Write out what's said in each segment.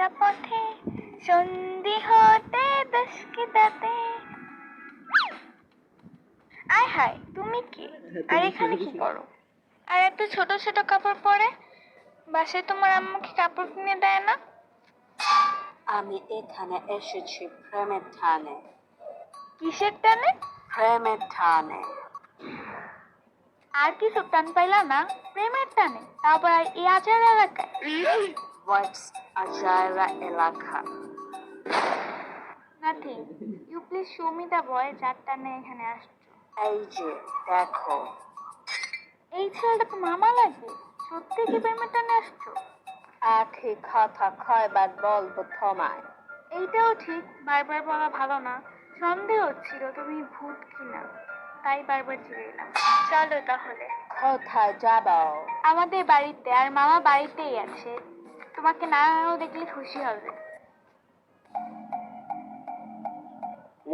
একা পথে সন্ধি হতে দশকিতাতে। আয় হায়, তুমি কি? আর এখানে কি করো? আর এত ছোট ছোট কাপড় পরে? বাসায় তোমার আম্মু কি কাপড় কিনে দেয় না? আমি এখানে এসেছি প্রেমের টানে। কিসের টানে? প্রেমের টানে। আর কিছু টান পাইলা না? প্রেমের টানে, তারপর এই আচার এলাকায়। হোয়াটস আজাইরা এলাকা? Nothing. You please show me the boy যার টানে এখানে আসছো। এই যে দেখো। এই ছেলেটা তো মামা লাগে। সত্যি কি প্রেমের টানে আসছো? একই কথা কয়বার বলবো তোমায়? এইটাও ঠিক, বারবার বলা ভালো না। সন্দেহ হচ্ছিল তুমি ভূত কিনা, তাই বারবার জিগাইলাম। চলো তাহলে। কোথায় যাব? আমাদের বাড়িতে, আর মামা বাড়িতেই আছে। তোমাকে নাও দেখলে খুশি হবে।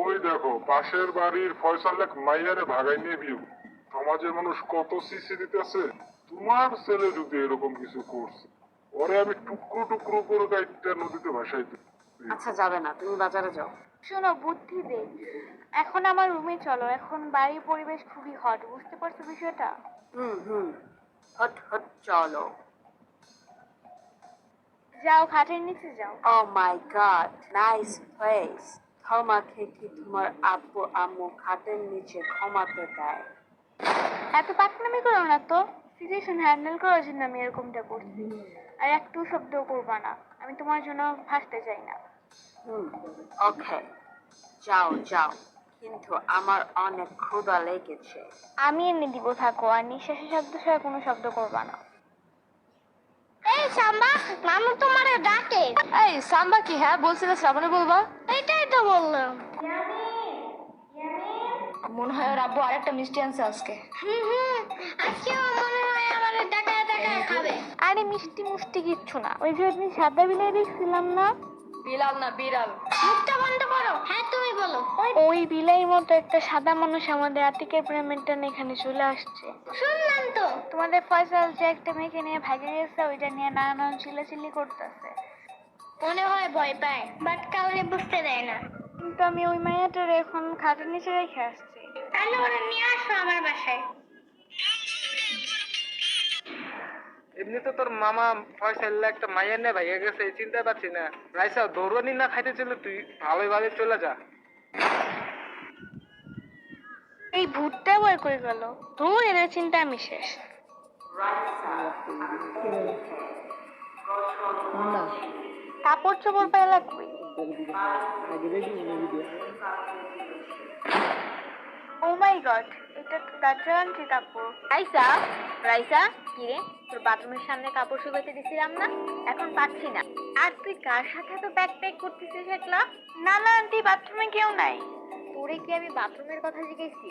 ওই দেখো পাশের বাড়ির ফয়সাল এক মাইয়ারে ভাগাই নিয়ে বিউ। সমাজের মানুষ কত সিসি দিতেছে। তোমার ছেলে যদি এরকম কিছু করছে, ওরে আমি টুকরো টুকরো করে গাইডটা নদীতে ভাসাই দিই। আচ্ছা যাবে না, তুমি বাজারে যাও। শোনো, বুদ্ধি দে। এখন আমার রুমে চলো, এখন বাড়ির পরিবেশ খুবই হট, বুঝতে পারছো বিষয়টা? হুম, হট হট চলো। যাও, খাটের নিচে যাও। ও মাই গড, নাইস প্লেস। তোমাকে কি তোমার আব্বু আম্মু খাটের নিচে ঘুমাতে দেয়? এত পাকনামি করো না তো। সিচুয়েশন হ্যান্ডেল করার জন্য আমি এরকমটা করছি। আর একটু শব্দ করবা না, আমি তোমার জন্য ভাসতে চাই না। ওকে, যাও যাও, কিন্তু আমার অনেক ক্ষুধা লেগেছে। আমি এনে দিব, থাকো। আর নিঃশ্বাসের শব্দ ছাড়া কোনো শব্দ করবা না। এই সাম্বা, মামু তোমারে ডাকে। এই সাম্বা কি? হ্যাঁ বলছিলে শ্রাবণী বলবা। এটাই তো বললাম। মনে হয় ওর আব্বু আরেকটা মিষ্টি আনছে আজকে। আজকেও মনে হয় আমারে ডাকায় ডাকায় খাবে। আরে মিষ্টি মুষ্টি কিচ্ছু না। ওই যে আপনি সাদা বিলাই দেখছিলাম না? বিলাল না বিড়াল। মুখটা বন্ধ করো। হ্যাঁ তুমি বলো। ওই বিলাইয়ের মতো একটা সাদা মানুষ আমাদের আতিকের প্রেমের টানে এখানে চলে আসছে। শুনলাম তো তোমাদের ফয়সাল যে একটা মেয়েকে নিয়ে ভাগে গেছে, ওইটা নিয়ে নানান চিল্লাচিল্লি করতেছে। মনে হয় ভয় পায়, বাট কাউরে বুঝতে দেয় না। কিন্তু আমি ওই মায়াটার এখন খাটের নিচে রেখে আসছি। তাহলে ওরা নিয়ে আসো আমার বাসায়। এমনি তো তোর মামা ফয়সাল একটা মাইয়া নিয়ে ভাইয়া গেছে, এই চিন্তা পাচ্ছি না। রাইসা দৌড়ানি না খাইতে চলে তুই ভালোই ভালোই চলে যা। এই ভূতটা বই করে গেল। ধুর, এদের চিন্তা আমি শেষ। কাপড় চোপড় পাইলা কই? ও মাই গড, এটা তো দার্জানটি কাপড়। রাইসা, রাইসা, কি রে? তোর বাথরুমের সামনে কাপড় শুকাতে দিছিলাম না, এখন পাচ্ছি না। আর তুই কার সাথে তো ব্যাগ প্যাক করতেছিস একলা? না না আন্টি, বাথরুমে কেউ নাই। তোরে কি আমি বাথরুমের কথা জিজ্ঞেসি?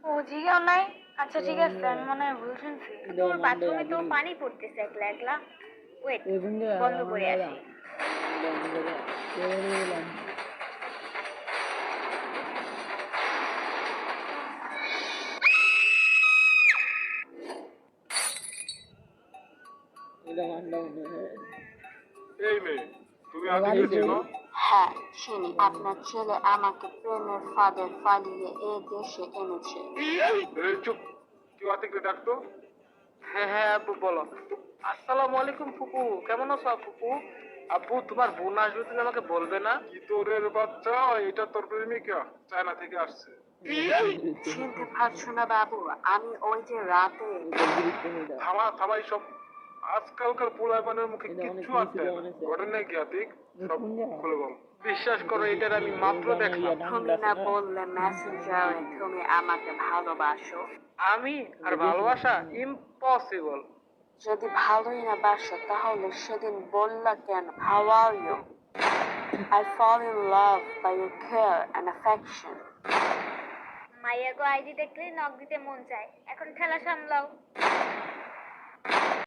ও জিগাও নাই? আচ্ছা ঠিক আছে, আমি মনে হয় ভুল শুনছি। তোর বাথরুমে তো পানি পড়তেছে একলা একলা। ওয়েট, বন্ধ করে আসি। এই মেয়ে, তুমি আগে চিনো? হ্যাঁ চিনি, আপনার ছেলে আমাকে প্রেমের ফাঁদে ফালিয়ে এ দেশে এনেছে। এই চুপ, কেউ আতিককে ডাকতো। হ্যাঁ হ্যাঁ আব্বু বলো। আসসালামু আলাইকুম ফুপু, কেমন আছো ফুপু? আব্বু তোমার বোন আসবে, তুমি আমাকে বলবে না? কি তোরের বাচ্চা, এটা তোর প্রেমিকা চায়না থেকে আসছে। চিনতে পারছো না বাবু? আমি ওই যে রাতে। থামা থামা সব। আজকালকার পোলাপানের মুখে কিচ্ছু আনতে ঘটনা কি আতিক? সব খুলে বল। বিশ্বাস করো, এটার আমি মাত্র দেখলাম। তুমি না বললে মেসেঞ্জারে তুমি আমাকে ভালোবাসো? আমি আর ভালোবাসা ইম্পসিবল। যদি ভালোই না বাসো তাহলে সেদিন বললা কেন how are you? I fall in love by your care and affection. মাইয়া গো আইডি দেখলে নক দিতে মন চায়। এখন খেলা সামলাও।